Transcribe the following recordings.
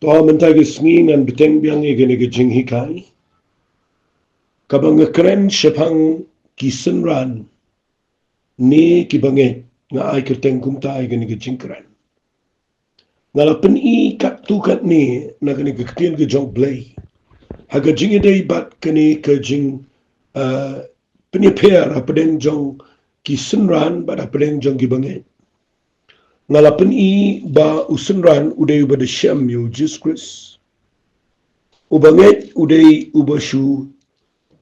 Toa mentai ke sengi nan beteng biang gene ke jing hikai. Kabang keren sepang kisenran ni kibanget nga ai kerteng kumta ai gene ke jing keren. Ngalapen i kat tu kat ni na gene ke ktin ke jong blay. Haga jing idei bat kene ke jing penyeper apedeng jong kisenran bat apedeng jong kibanget. Ngalapen i ba usenran udai ubada syam yu Jesus Christ. Ubanget udai ubashu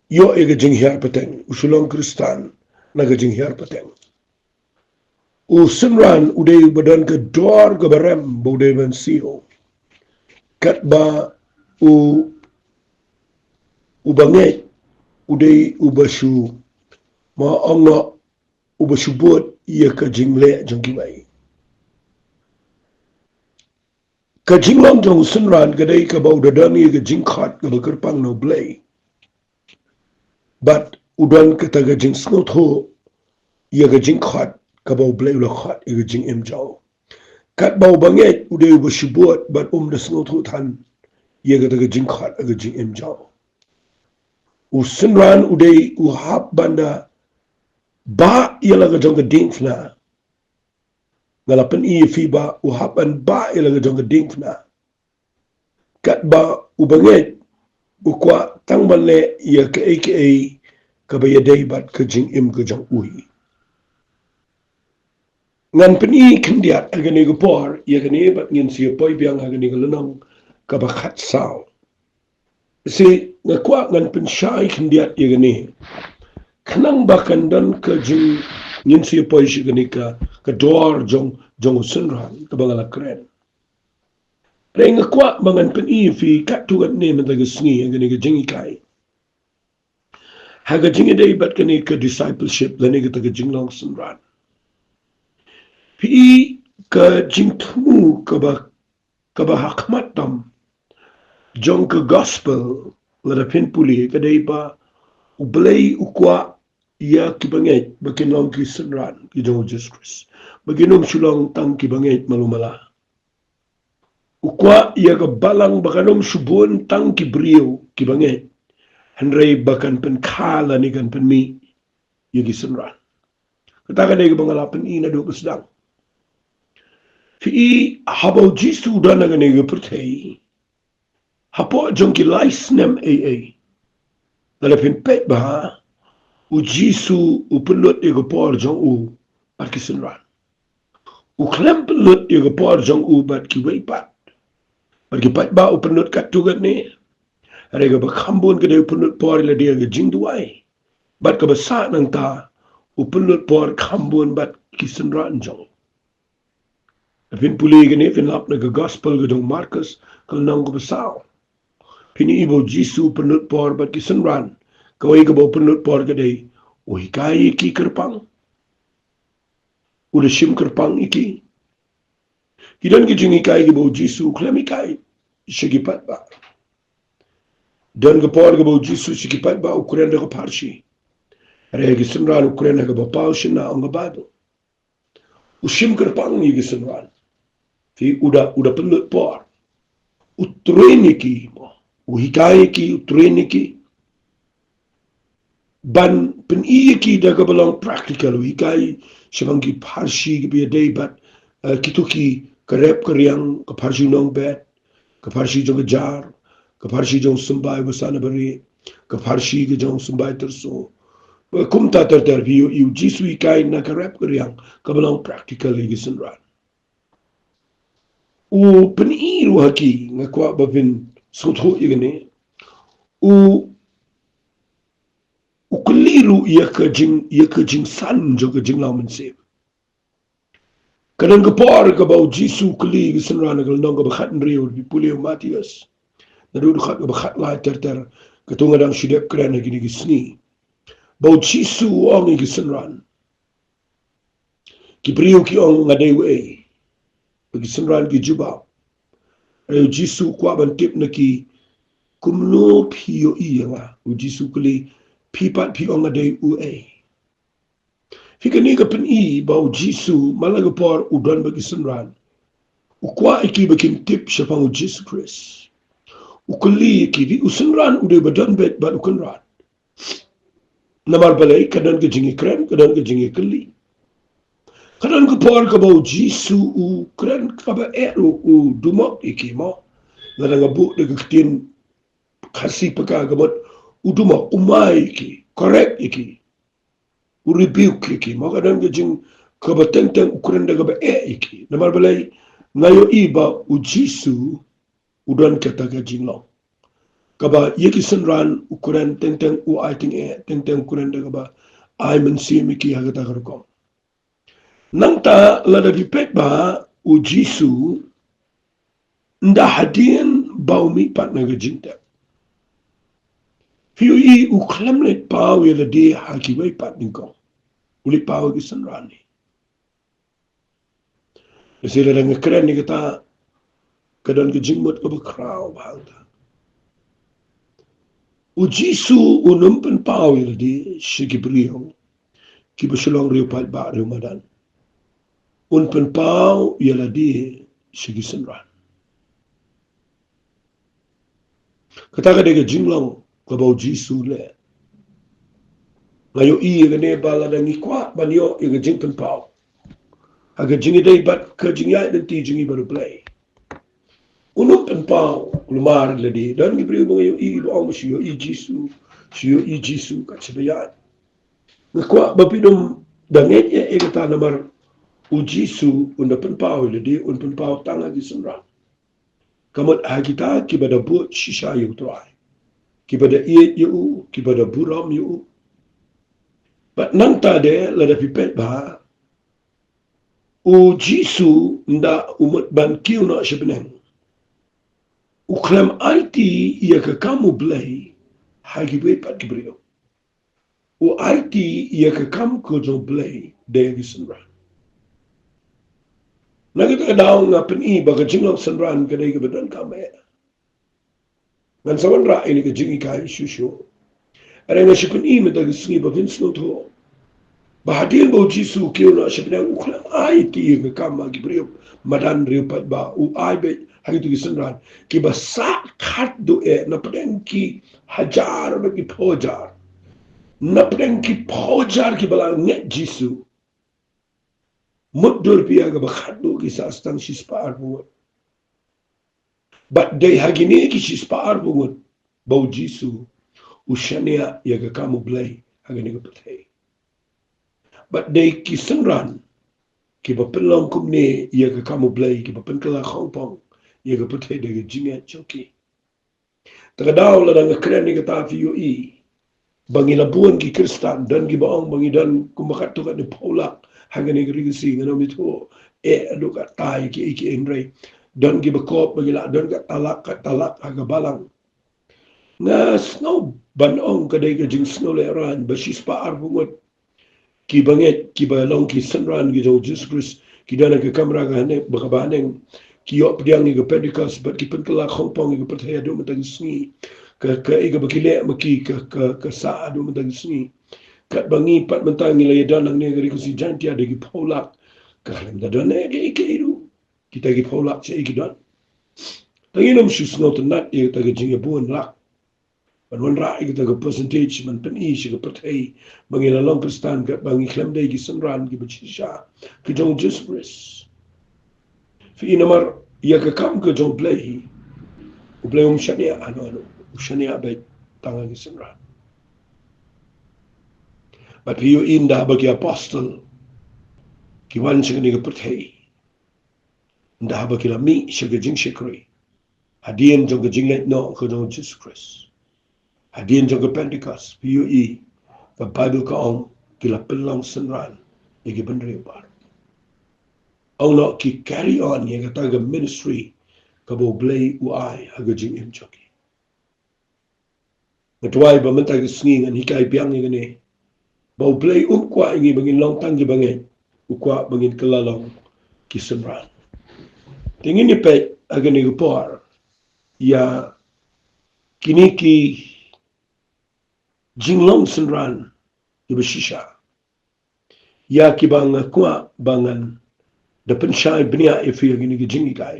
yo ega jinghiar pateng usulong Kristan naga jinghiar pateng. Usenran udai ubadan ke dor ke barem budai ban siyo. Kat ba ubanget udai ubashu ma ongno ubashu buat ia ke jingle jangkibai. Ka jinglong jong usenran kadai ka ba udadan ia ke jingkhat ka bakerpang no blay. But udan kita gajing snot ho ia gajing khat kabau blay ula khat ia gajing emjau kat bau banget udai ubashibut but da snot ho than ia gajing khat ia gajing emjau usenran udai uhap banda ba ia la gajong gadingfna ngalapan i fi ba uhapan ba ia la gajong gadingfna kat ba ubanget ukwa tang banle ia ke aka kabayadai bat ke jing im ke jang ui. Ngan peni kendiat agani gupor, ia gani bat ngin siya poi biang agani galanong kabakat sao. Si ngakwa ngan pensyai kendiat ia gani. Kenang bakan dan ke jing ngin siya poi siya gani ka dor jong usenran kabangala keren. Ray ngakwa bangan peni fi katugat ni matagasngi agani ka jing ikai. Haga jing idai bat kani ke discipleship lani kita ke jing long senran. Pi ke jing tumu ke ba hakmat tam jong ke gospel lada pin puli kadai pa ublay ukwa ia kibanget bakin long ki senran ki jong Jesus Christ. Baginom sulong tang kibanget malumala. Ukwa ia ke balang bakanom subun tang kibriyo kibanget. Henry bakan pen kala ni kan pen mi yagi senran. Katakan dia bangalapan ina do kesedang. Fi habau jisu dan naga nega pertai. Hapo jongki lais nem AA. Lalapin pet bah u jisu u penut ega por jong u bat ki senran. U klem penut ega por jong u bat ki weipat. Bat ki pat ba u penut kat tugat ni. Rega bakambun ke dia penut por ila dia ke jing duai. Bat ke besar nang ta u penut por kambun bat kisenran jong. Fin puli ke ni fin lap na ke gospel ke jong Markus kalau nang ke besar. Pini ibu Jisu penut por bat kisenran. Kawai ke bau penut por ke dia. U hikai iki kerpang. Udah sim kerpang iki. Kidan ke jing hikai ke bau Jisu klem hikai. Segipat ba. Dan kepor ke bau Jisu sikipat ba ukuran da keparsi. Regi senran ukuran da kebapau sina ang gabado. Usim kerpang ni gisenran. Fi udah penut por. Utruin iki mo. Uhikai iki utruin iki. Ban pen iki da kebalang praktikal uhikai sebangki parsi ke biya debat kituki kerep keriang keparsi nong bet. Keparsi jong kejar. Keparsi jong sembai besana beri, keparsi ke jong sembai terso. Kumta terter yu Jisu ikai na karep keriang kabalang praktikal lagi senran. U peniru haki ngakwa bapin sotho igane. U keliru ia ke jing san jo ke jing lau mensip. Kadang kepor ke bau Jisu keli ke senran kalau nong ke bakat nriu di Pulau Matius. Naduduk kat bakat lai ter ketungadang sidep keren lagi ni gisni. Bau Jisu ong igi senran. Kipriu ki ong ngadai wei. Bagi senran ki jubab. Ayo Jisu kwa bantip na ki kumno piyo iya nga. U Jisu kuli pipat pi ong ngadai wei. Fika ni ka pen i bau Jisu malagapor udan bagi senran. ukwa iki bakin tip siapa Jesus Christ. Ukuli iki di usenran udah badan bet bat ukenran. Namar balai kadang ke jingi keren, kadang ke jingi keli. Kadang ke por ke bau Jisu u keren kaba u dumak iki mo. Kadang ngabu de ketin kasih peka gabat u dumak umai iki, correct iki. U rebuke iki mo kadang ke jing kaba tenteng ukuran de kaba iki. Namar balai ngayo iba u Jisu udan kata ke jinglong. Kaba yeki senran ukuran tenteng u aiting tenteng ukuran de kaba ai mensi miki hagata karkom. Nang ta lada dipek ba u Jisu nda hadien bau mi pat na gajinta. Fiu i u klamlet pau ya lade haki wai pat ningkong. Uli pau ki senrani. Nasila na ngakren ni kata kadan gajingmot ka bakraw bahalta. U Jisu u numpen pau ya lade shiki briyo ki basulong riyo pat ba riyo madan. Unpen pau ya lade shiki senran. Kata kadega jinglong kabau Jisu le. Ngayo i gane bala da ngikwa banyo i jing pen pau. Aga jingi day bat ka jingya nanti jingi baru play. Unum pen pau lumar le di dan gibri ngayo i lo ang siyo i Jisu kat sebayan. Ngikwa bapidum danget e kata namar u Jisu unda pen pau le di un pen pau tanga di senra. Kamot hagita kibada buat shisha yu try. Kibada iet yu, kibada buram yu. But nang tade lada pipet ba u Jisu nda umut ban kiu na sebeneng. Uklam IT ia ke kamu belai hagi pat kibrio. U IT ia ke kamu kojo belai degi senran. Nagita daw nga pen i baga jinglaw senran kadai ke badan kame. Ngan sawan ra ini ke jingi kai shushu. Ada nga shikun i medagi singi ba vinsno to. Bahadil bau Jisu kiu na sebenang uklam IT ia ke kamu hagi brio madan rio pat ba u ai be hagi tu senran ki ba sa khat do na pedeng ki hajar bagi pojar na pedeng ki pojar ki bala net Jisu mudur pia ga ba khat do ki sa stang sispar bu but day hagi ni ki sispar bu bau Jisu ushania ya ga kamu blai hagi ni ga patay but day ki senran ki ba pelong kumne ya ga kamu blai ki ba penkala khongpong ia ka putih dengan jingat joki. Takadaw la nga kren ni kata fiyo i. Bangi labuan ki Kristan dan ki baong bangi dan kumakat tu kat ni Paulak hanggang ni kerigasi ngano mito ado kat tay ki iki enray dan ki bakop bagi la dan kat talak haga balang. Nga snow banong kadai ka jing snow leran basis paar bungot ki bangit ki balong ki senran ki Jesus Christ ki dana ke kamera ka hanek bakabaneng kiok pediang ni ke pedikas bat ki penkela khongpong ke perthaya do mentang sngi ke iga bakile maki ke sa do mentang sngi kat bangi pat mentang ni laya danang ni ngari kusi jantia de ki polak ka khalim da don ne ke iru kita ki polak che ki don tanginum shus not nat e ta ke jinga buan lak ban ra ki ta ke percentage man pen i shi ke perthai bangi la long kristan kat bangi khlem de ki sanran ki bachisha ki jong Jesus fi namar ia ke kam ke jong play u play shania ano shania be tanga ki senran but you inda bagi apostle ki wan sing ni ke perthei nda bagi la mi shige jing shikri hadien jong ke jing let no ko jong Jesus Christ hadien jong ke Pentecost pu ka bible ka ong ki la pelong senran iki benri par au no ki carry on ye kata ga ministry ka bo blay uai haga jing im choki matwai ba menta ga sngi ngan hikai piang ni ne bo blay kwa ngi bangin long tang gi bangin ukwa bangin kelalong ki semran tingin ni pe aga ni por ya kini ki jinglong senran ibashisha ya ki bang kwa bangan da pen shai bnia e feel gini ge jingi kai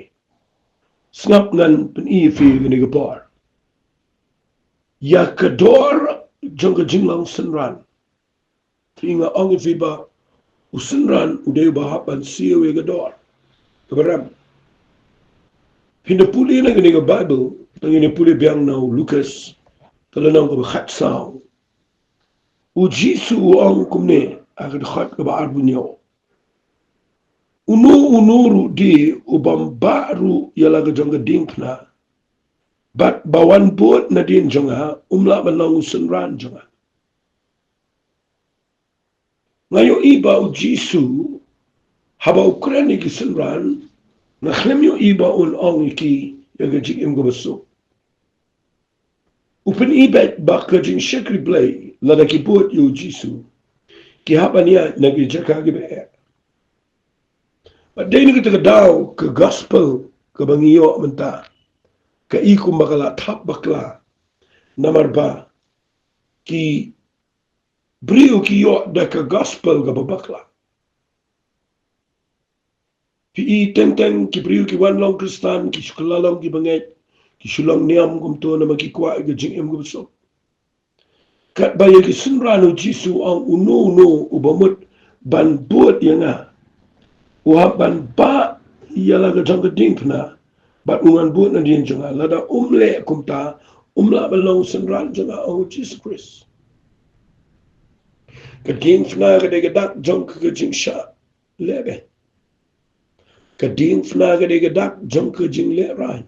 snap ngan pen e feel gini ge por ya kador jonga jinglang senran tinga ong fi ba usenran ude ba hapan siwe ge dor keberam pinda puli na gini ge bible ngini puli biang now Lucas talanang ko khat sao u jisu ong kumne agad khat ko ba arbunyo unuru di ubam baru yalaga jonga dinkna bat bawan bot na din jonga umla banang usenran jonga ngayo iba u jisu haba ukraini ki senran na khlemyo iba un ong ki yaga jik im go baso upen ibet bakka jing shekri blay lada ki bot yu jisu ki haba niya nagi jaka gibe but deni kita daw ke gospel ke bangiyo menta ke ikum bakala tap bakla namar ba ki brio ki yo da ke gospel ke bakla pi teng ki brio ki wan long kristan ki shulalong ki banget ki shulong niam kum to na makikwa ke jing em gum so kat baye ki sunranu jisu ang uno ubamut ban buat yanga uhaban ba yala ga jang dingna bat ungan buat na din jonga lada umle kumta umla balong sunran jonga o Jesus Christ ka ding fna ga de dak jong ka jing sha lebe ka ding fna ga de dak jong ka jing le ran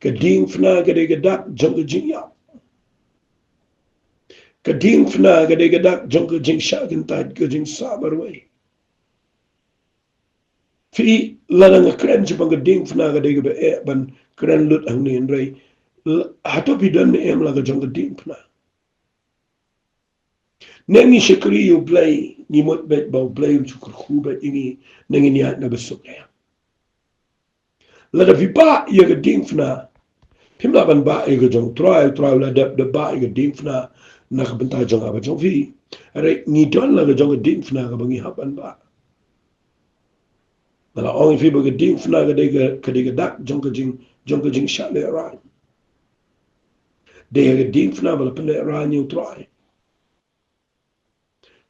ka ding fna ga de dak jong ka jing ya ka ding fna ga de dak jong ka jing sha kan ta ka jing sabar wai fi larang kren ci bang ding fna ga de be ban kren lut ang ni ndray hato bi don em la ga jong ding fna nengi shekri yu play ni mot bet ba play chu khu bet ini nengi ni na besok ya la da vi ba ye ga ding fna pim la ban ba ye ga jong try la de ba ye ga ding fna na ka benta jong aba jong vi re ni don la ga jong ding fna ga bangi haban ba la ong fi ba ga ding fna ga de ga dak jong ka jing sha le ra de ga ding fna ba la pen le ra ni try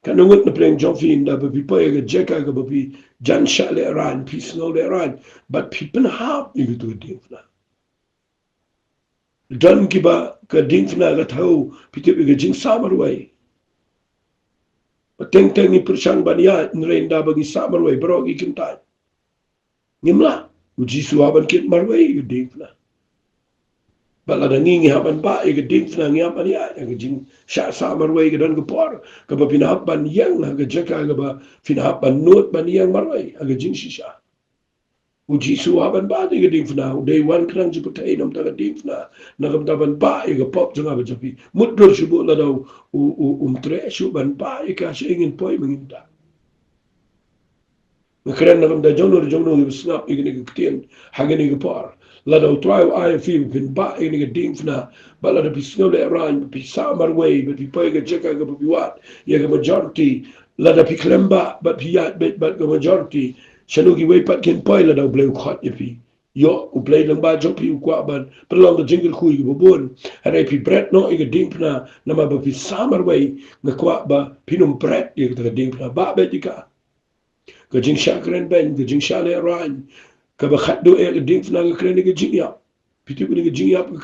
kan ngut na pleng jong fi nda ba pi pa ye ga jeka ga ba pi jan sha le ra pi sno le ra but pi pen hap ni ga to ding fna dan ki ba ka ding fna ga thau pi te ga jing samar wai teng ni persan bania nrein da bagi samar wai bro gi kintai ngimla uji suaban kit marwai ga ding fna bala da ngi haban ba ga ding fna ngi haban ya ga jing sha samar wai ga dan ga por ka ba pina haban yang ga jaka ga ba pina haban not ban yang marwai ga jing shisha uji suaban ba ga ding fna day one krang ju putai nam ta ga ding fna na ga ban ba ga pop janga ba japi mudro shubu la da tre shu ban ba ka shingin poi minginta keren na da jonor gi snap igni gi ktien hagani gi par la da try I feel bin ba igni gi ding fna ba la da bisno le ran bi samar way but bi pa ga jeka ga bi wat ye ga majority la da bi klemba but bi ya but ga majority shanu gi way pat ken pa la da bleu khat ye pi yo u play lang ba jok pi kwa ban pelong ga jingle khu gi bobon ara pi bret no ig ding fna na ma ba bi samar way ga kwa ba pinum bret ye ga ding fna ba be dika ka jing sha kren ben ka jing sha le ran ka ba khaddo e ka ding fna ka kren ga jing ya piti ku ga jing ya ka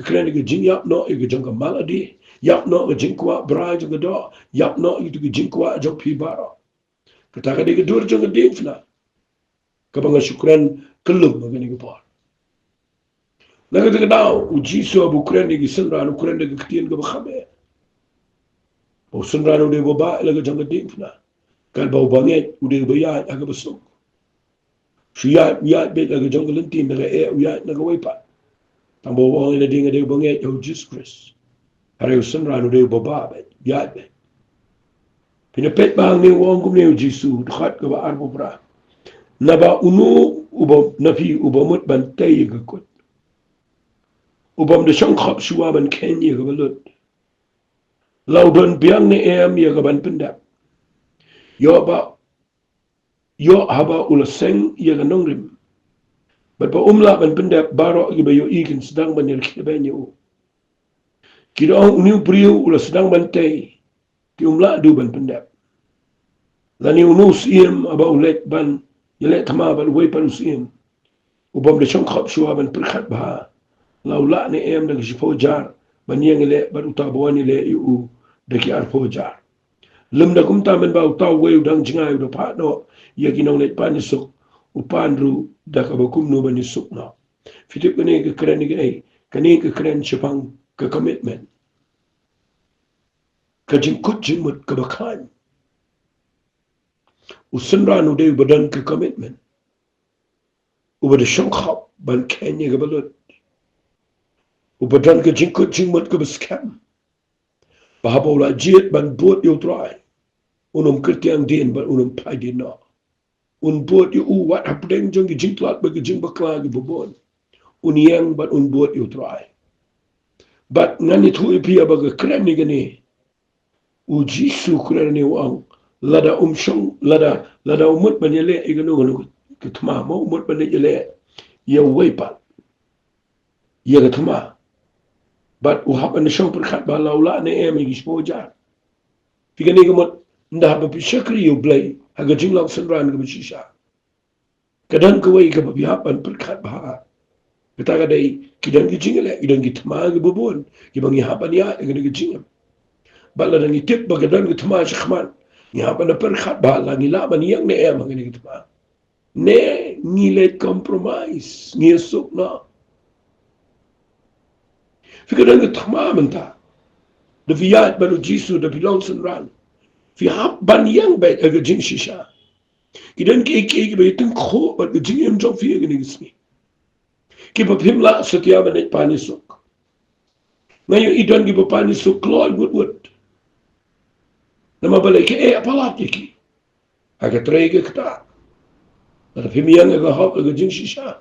kren ga jing ya no e ga jong maladi ya no ga jing kwa bra jong ga do ya no e ga jing kwa jong pi bara ka ta ga de ga dur jong ga ding fna ka ba ga shukran kullu ma ga ni ga par na ga ga daw u ji so bu kren ga sin ran kren ga ktien ga ba khabe o sin ran de go ba la ga jong ga ding fna kal bau banget udah bayar agak besok siya ya bet agak jong lentin daga ya daga wipa tambo wong ina dinga de banget yo Jesus Christ hari usan ranu de baba bet ya bet pina pet bang ni wong kum ne jisu khat ka ba arbo bra na ba unu ubo nafi ubo mut ban tay ga kot ubom de shang khap shuwa ban ken ye ga balut law don biang ne em ye ga ban pinda yo ba yo haba ula seng ya ganong rim. Bat pa umla ban pendap baro gi bayo ikin sedang ban yel kibenya u. Kira ang uniu priu ula sedang ban tei. Ki umla du ban pendap. Lani unus iem aba ulet ban yelet tama ban way pan usiem. Ubam de chong khop shua ban perkhat bah. Laula ni em de jipo jar ban yeng le ban utabawani le u de ki arpo jar. Lem da kumta ban ba utaw way udang jingai udah pa no ya kinong let pan isuk upan ru da ka bakum no ban isuk no. Fitip kene ke keren ni ai kene ke keren chepang ke commitment. Ka jingkut jingmut ke bakan. Usenran udah badan ke commitment. Uba de shong khop ban Kenya ke balut. Ubadan ke jingkut jingmut ke beskam. Bahapa ula jiet ban buat yu try. Unum kertiang din ban unum pai din no. Un buat yu wat hapdeng jong ki jingklat bagi jing bakla ki bubon. Un yang ban un buat yu try. But ngani tu ipia baga keren ni gani. U Jisu keren ni wang. Lada shong lada umut ban yele iganu ganu ketma mo umut ban yele ya weipat. Ya ketma. But uhap an shong perkhat ba laula ne em igi spojar. Figani gamot ndah ba pisyakri yu blay haga jinglang senran ga bishisha. Kadang kawai ka babihap an perkhat ba. Kita kadai kidan ki jingale kidan ki tma ga bubon ki bang yahapan ya ga ki jingam. Bala nang itip ba kadan ki tma shkhman. Yahapan na perkhat ba la ngila ban yang ne em ga ki tma. Ne ngilet compromise ngiesuk na. Fikadan ki tma menta. De viat baru Jisu de bilong senran. Fi hap ban yang bet aga jing shisha. Kidan ki ki ba itung kho ba jing yam jong fi ga ni gisni. Ki ba pimla setia banet panisuk. Ngayon idan ki ba panisuk kloi wood. Nama balai ke apalat ki. Aga trai ke kata. Ada pimiyang aga hop aga jing shisha.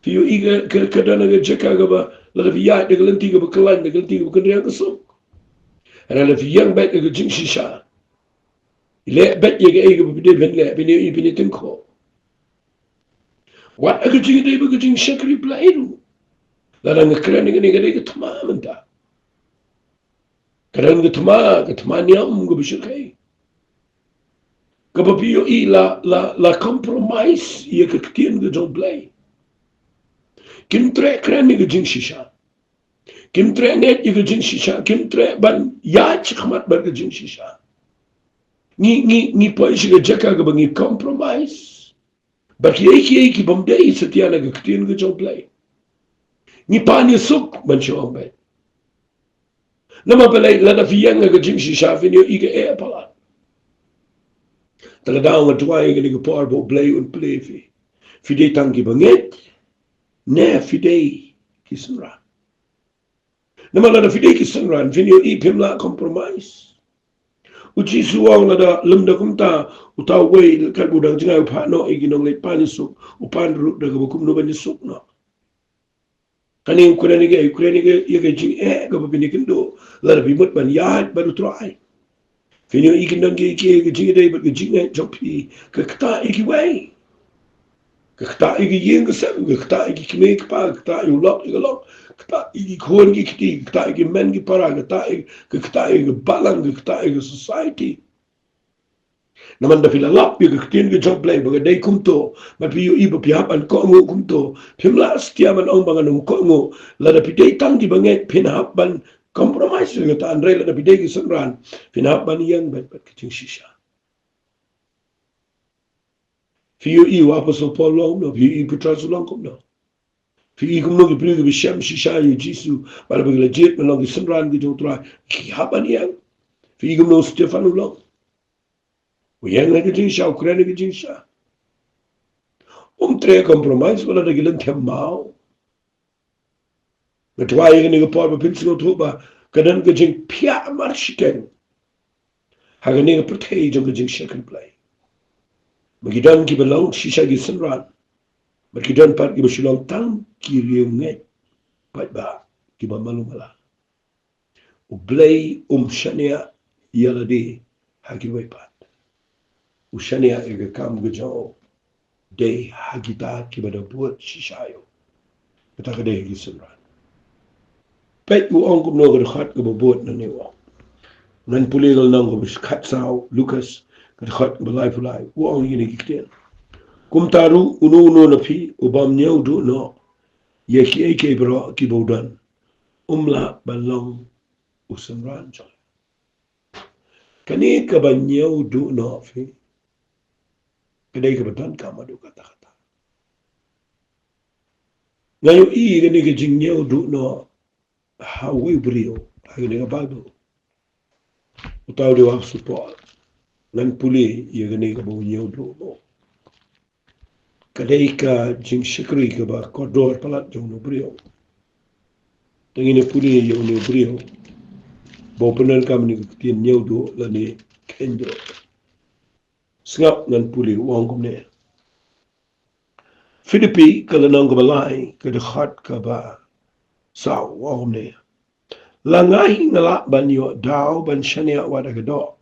Fiyo iga kadana aga jeka aga ba la viat aga lenti ga ba kalan aga lenti ga ba kendriang ka suk. Ada la fiyang bet aga jing shisha. Le bet ye ga ega bide ben le bine I bine tinko. Wat aga jing de ba jing shakri plaidu. La nga kren nga nga tamam ta. Kren nga tama niam ga bishakai. Ka ba piyo I la compromise ye ka ktien ga jong play. Kim tre kren nga jing shisha. Kim tre net ye ga jing shisha. Kim tre ban ya chikmat ba ga jing shisha. Ni po isiga jaka ga bangi compromise. But ki bamdei setia na ga ktien ga jong play. Ni pa ni suk ban siya bet. Nama palay lada fiyang ga jing shisha finyo iga palat. Taladang nga tuwai ga niga parbo play un play fi. Fidei tangki bangit. Ne fidei kisunran. Nama lada fidei kisunran finyo pimla compromise. Uji suwang lada lemda kumta utaway kat budang jingay upano iginong leit panisuk upan ruk daga bukum no banisuk no. Kani Ukrainiga yaga jing ga babinikindo lada bimut ban yahat baru try. Finyo ikinang ga jing day but ga jing jopi ka kata iki way. Ka kata iki yeng ka sem ka kata iki kime pa ka kata yung lok kata iki kuwan ki kiti kata iki men ki para kata iki balang kata iki society. Naman da filalap yung kakitin ka jong play baga day kumto mapiyo iba pihapan ko ngo kumto pimla setiaman ang mga nung ko ngo lada piday tang di banget pinahapan compromise yung kata Andre lada piday kisunran pinahapan iyang bet kiting shisha. Fiyo iwa Apostle Paul long no fiyo Petras long kum no. Fiyo kum no kipriyo kibishem shisha yung Jisu para baga legit malong kisunran kitong tra kihapan iyang. Fiyo kum no Stefano long. Uyang na kijing siya, Ukraina kijing siya. Tre compromise wala na gilang tiyamaw. Natuwaya ka nga po, mapinsin ko ito ba, kanan kijing piya marshiken. Haga nga patay jang kijing second play. Magidan kibalang sisya gisanran. Magidan pat kibasilang tang kiriyunget. Pat ba, kibamalumala. Ublay siya niya, yaladi, hagiway pat. Ushania ega kam gejau. Day hagita kibada buat shishayo. Kata kadeh gisemran. Pet u ongkum no gerhat ke buat na newa. Nan pulegal nang ko kat sao Lucas gerhat belai fulai. U ong ini kikten. Kum taru uno na fi ubam nyau do no. Yeki eke bro ki bodan. Umla balong usemran chol. Kani ka banyau do no fi. Kedai ka betan kamadu kata-kata. Ngayon gani ka jingnyau do no. Hawi brio. Hagani ka Bible. Utaw di wak support. Ngan puli gani ka banyau do no. Kadai ka jing shikri ka ba kodor palat jong no brio. Tengini puli yung no brio. Bopenan kami ni ketien nyau do lani kenjo. Sengap ngan puli uang kumne. Filipi kalanang kabalai kadakhat ka ba saw uang kumne. Langahi ngalak ban yo daw ban shania wadagado.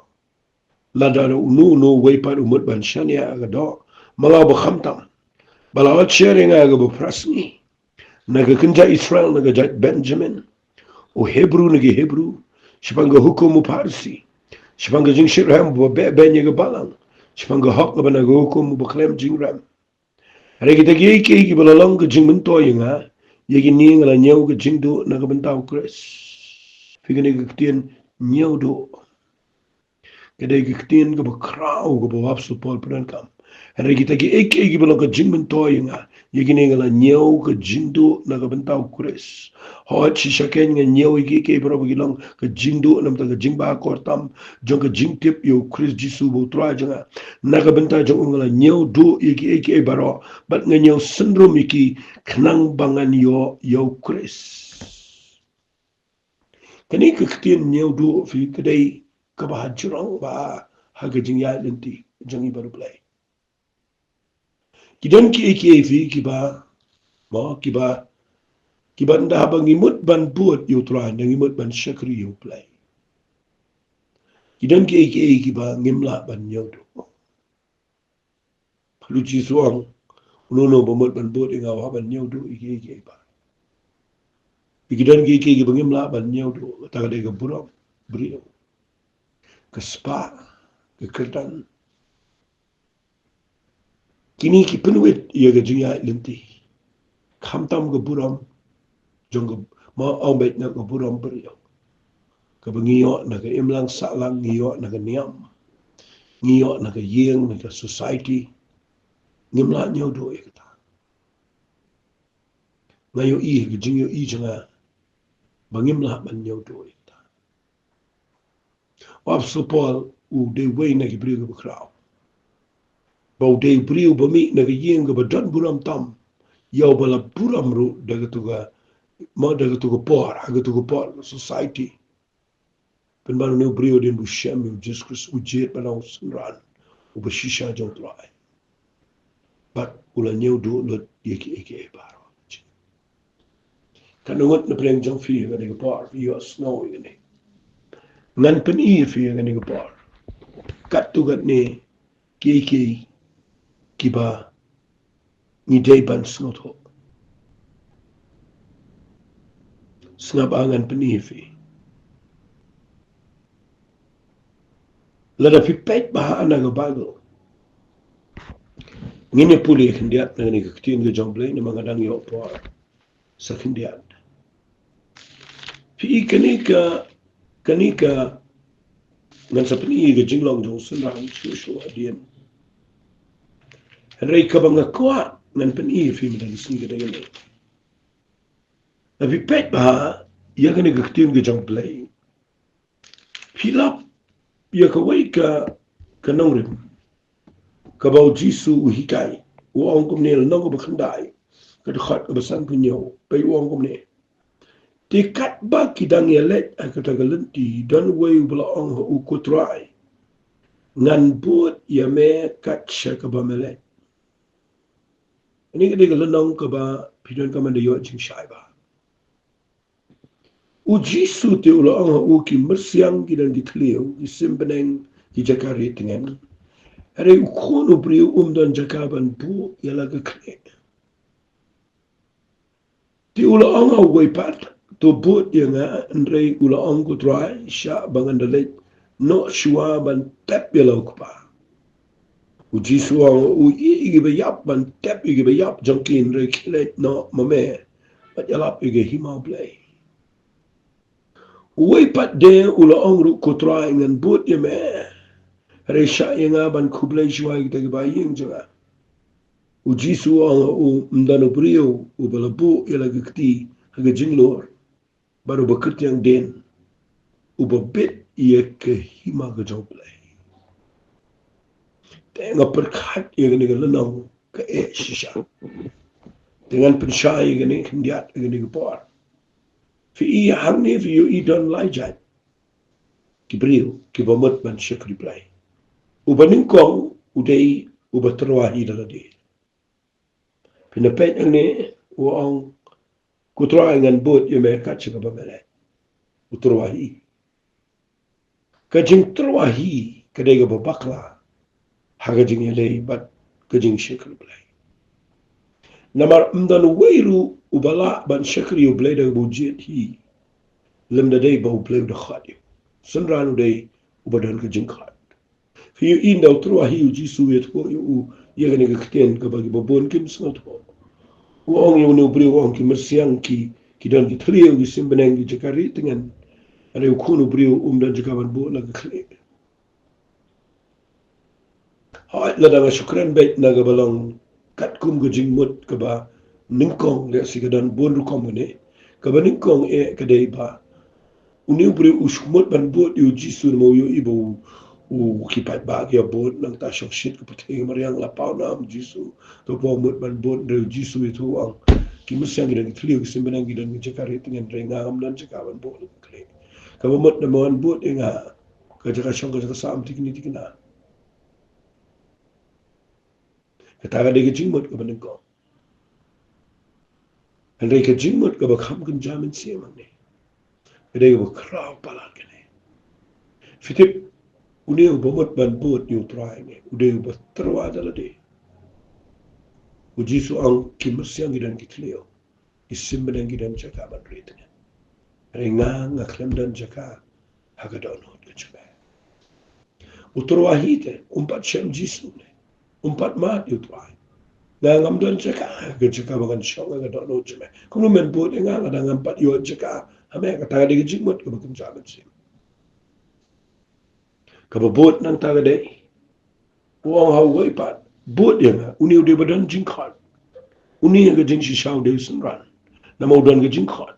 Ladaro unu waypat umut ban shania agado. Mga bakhamtam. Balawat sharing aga baprasni. Nagakinja Israel nagajat Benjamin. O Hebrew nagi Hebrew. Sipanga hukum Parsi. Sipanga jing shirham benya gabalang. Sipanga hok ba naga hukum baklem jingram. Hari kita ki balalang ke jing mento nga. Yagi ni ngala nyau ke jing do naga bentaw kres. Figani ke ketien nyau do. Kadai ke ketien ke bakraw ke bawap supol penankam. Hari kita ki balang ke jing mento nga. Yagi ni ngala nyau ke jing do naga bentaw kres. Hot shishaken nga nyau iki bro bagilang ke jing do nam ta ke jing ba kortam jong ke jing tip yo Chris Jisu bo tra janga naga benta jong ngala nyau do iki baro bat nga nyau syndrome iki knang bangan yo Chris kani ke ketien nyau do fi kedai ke bah jurang ba ha ke jing ya lenti jong i baru play kidan ki fi ki ba mo ki ba kiban dah bang imut ban buat yu tuan dan imut ban syakri yu play. Kidan ki ba ngimla ban nyodo. Luci suang unono bamut ban buat ingaw ban nyodo iki ba. Kidan ki ba ngimla ban nyodo ta de ga buram brio. Kespa kekertan. Kini ki penuit ia ga jinga lenti. Khamtam ga buram jong ma ombet na ko buram brio ka bangiyo na ka imlang salang ngiyo na ka niam ngiyo na ka yeng na ka society ngimla nyo do ikata ngayo ka jingyo janga bangimla ban nyo do ikata wap supol u de way na ki brio ka kraw ba de brio ba mi na ka yeng ka badan buram tam yaw bala buram ru daga tuga ma daga tuga por haga tuga por society penbaru ne brio den bu shem u Jesus Christ u jet banau sunran u bashisha jong trai but ula nyeu do lot yeki baro kanungot na pleng jong fi ga ne por yo snow ne ngan peni fi ga ne por kat tu gat ne kiba ni day ban snot ho snap angan penifi. Lada fi pet baha ana ga Bible. Ngine puli kindiat na ni kaktiin ga jomblay na mga dang yo po sa kindiat. Fi kanika ngan sa peni ga jinglong jong sunang shushu adian. Ray ka bang kwa ngan peni fi madang singa da yun. Na fi pet baha ya ka ni kaktiin ga jomblay. Filap ya kawai ka nangrim ka bau Jisu uhikai uang kumne nang ba khandai ka khat ba sang kunyo pai uang kumne ti kat ba kidang yelet ka tagalenti dan way bla ong u kutrai ngan but ya me kat sha ka ba melet ini ka nang ka ba pidon ka man de yo jing shai ba u Jisu te ulang u ki mersiang ki dan ki tleu ki simpeneng ki jakari tengen Hari ukhono brio dan jakaban bu yalaga kre. Ti ula anga waipat to but yang andre ula angu try sha bangandale no shua ban tap yalau kupa. Uji suang igi be yap ban tap igi be yap jangkin re kile no mame bat yalap igi himau play. Waipat de ula angru ko try ngan but yame. Resha yang ban kublai shua igi tagi baying jaga. Uji suang mdano brio balabu yalaga kti haga jinglor. Baru bekerja yang den ubabit ia ke hima ke jomplay. Tengah perkat ia kena lenang ke shisha. Dengan pensai ia kena hendiat ia kena kepor. Fi ia harni fi yu idon lajat. Kibriu kibamut ban syakri play. Ubaningkong udai ubaterwahi daladi. Pinapet yang ni uang kutra dengan bot yang mereka cakap bemelai. Uterwahi. Kajing terwahi kedai ke babakla. Hagajing yalai bat kajing syakri belai. Namar mdan wairu ubala ban syakri ublai dah bujit hi. Lem dadai bau blai udah khat. Senran udai ubadan kajing khat. Fiu indah terwahi uji suwet ko yu ia kena keketian ke bagi babon kim sengat ko. Uang yang nubri uang ki mersiang ki dan ki trio ki simbenang ki jakari dengan ada ukunu brio dan jakaban bo laga kle. Hai ladang syukran baik naga balang kat kum ke jingmut ke ba ningkong le sikadan bon rukom ne ke ba ningkong kedai ba uni brio usmut ban bo yu jisu mo yu ibu kipat bahagia bon nang ta syok shit ke peteng mariang lapau nam jisu to po mut ban bon de jisu itu ang ki musyang gidan trio ki simbenang gidan jakari dengan rengam dan jakaban bo kle. Kalau mat namuan buat inga kerja syong kerja sam tikni tikna. Katakan dia kecing mat ke benengko. Andai kecing mat ke bakam kan jamin siamang ni. Kedai ke bakrau palat kene. Fitip udah ubamat ban buat yu try ni. Udah ubah terwada lah deh. Uji suang kimersiang gidan kitleo. Isim benang gidan cakaban ritnya. Rengang ngaklem dan jaka haga download ke cuma. Uturwahi te umpat syam jisu ne. Umpat mat utwai. Ngam dan jaka haga jaka bagan syam haga download cuma. Kuno men buat ngang ada ngampat yo jaka ame kata dia jingmut ke bakan jabat sim. Kababot nang taga dei. Uang hawai pat buat dia uni udah badan jingkat. Uni yang jing shisau dei senran. Nama udan ke jingkat.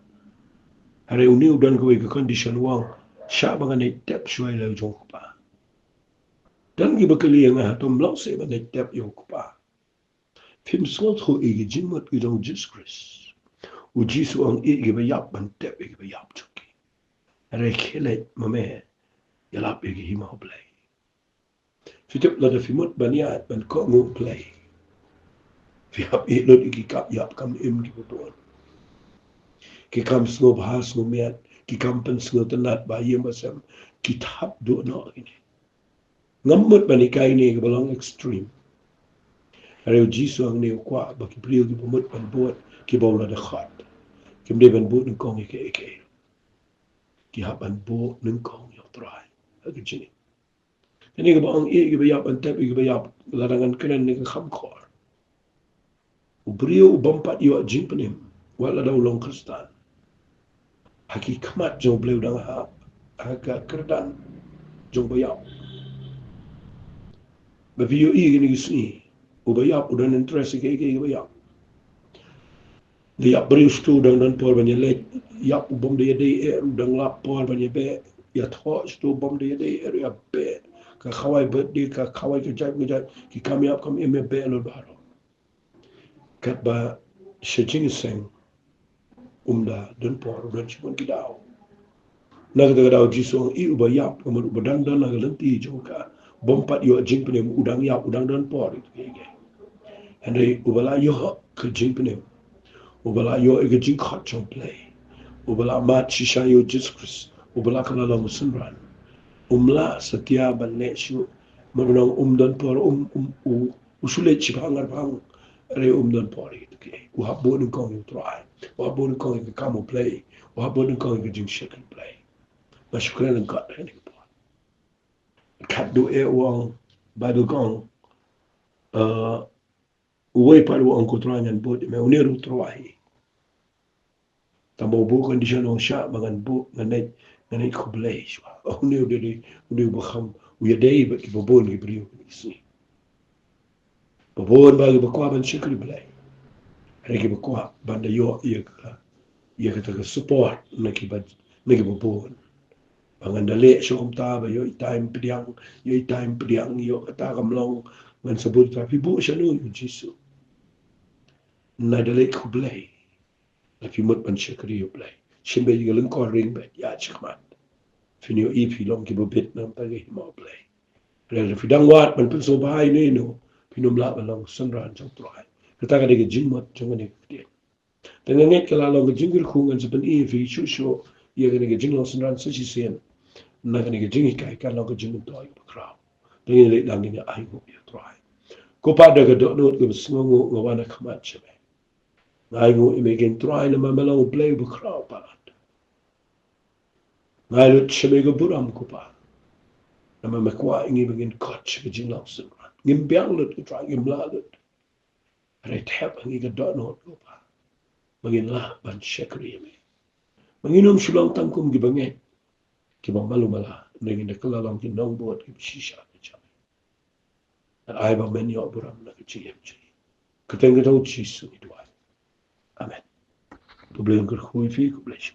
Hari ini udan kau ke condition wang syak bangan tap suai lau jong kupa. Dan kita kali yang atom lau se bangan tap yo kupa. Film snot ho igi jinmat ke jong Jesus Christ. Uji suang igi bayap ban tap igi bayap cuki. Hari kelet mame yalap igi himau play. Fitip lada fimut baniat ban kongu play. Fiap ilot igi kap yap kam im ki bubuan. Ki kam sngo bahas ngumiat, ki kampen sngo tenat bayi masam, ki tahap do no ini. Ngamut banikai ni ke balang ekstrim. Hari uji suang ni ukwa baki beliau ki pemut ban buat ki bawla de khat. Ki mde ban buat nengkong ike. Ki hap ban buat nengkong yang terai. Hagi jini. Ini ke balang ki bayap ban tap ki bayap larangan kenen ni ke khamkor. Beliau bampat yu jing penim. Wala daw long kristal. Hakikat jauh beliau dah agak kerdan jauh bayap. Bagi yo ini gini, ubayap udah interest ke bayap. Dia beri stu dan por banyak lek, yap ubam dia udah lapor banyak be, ya thok stu ubam dia ya be. Kawai birthday, kawai kejap, ki kami up kami be lo baru. Kat ba sejing seng. Dan por dan cuma kidau. Naga dau jisong ubayap kemudian ubadan dan naga lenti juga. Bompat yo jing penem udang yap udang dan por itu kaya. Henry ubala yo ke jing penem. Ubala yo ke jing khat chong play. Ubala mat shisha yo Jesus Christ. Ubala kala la musunran. Umla setia ban neshu Menang dan por usulit cipangar bang re dan por itu ke uhabu ni kong you try uhabu ni kong you kamu play uhabu ni kong you jing shaken play masyukran ang kat ni por kat do uang bible kong uway pa uang ko try ngan bot me uniru try tamo bu condition on sha mangan bu nganai ko play shwa uniru de uniru bakham uya dei ba ki bobon ki briu si bobon ba ki bakwa ban shikri play reki bakwa banda yo ia kata support naki bobon bangan dale syukum ta ba yo time pediang yo kata kamlong ngan sebut tapi bu syanu yo jisu na dale ku play tapi mut ban syakri yo play shimbe yo lengko ring bet ya chikmat finio ipi long ki bobit nam tagi mo play rel fidang wat ban pun so bai ni no pinum la long sanran chong trai kata ka de jingmat chong ni ke dengan nget kala long jingir khungan sepen ipi shusho ia kena ke jinglo sanran suci sen na kena ke jingi kai kan long jingin to yo krau dengan le lang ni ai go yo trai ko pa de do no ke sngo ngawana khamat chebe ngai go imegen trai na mamelo play bu krau pa ngai lu chebe go buram ko pa na mamakwa ingi begin coach ke jinglo sanran ngim biang lu trai ngim la lu re tap ngi ke do no ko pa magin la ban shakri me manginom shulang tangkum gibange kibang malu mala nengin de kala long kin nong bot ki shisha ke cha ai ba men yo buram na ke chi chi keteng ke tau chi su ni dua amen to blen ker khui fi ko blech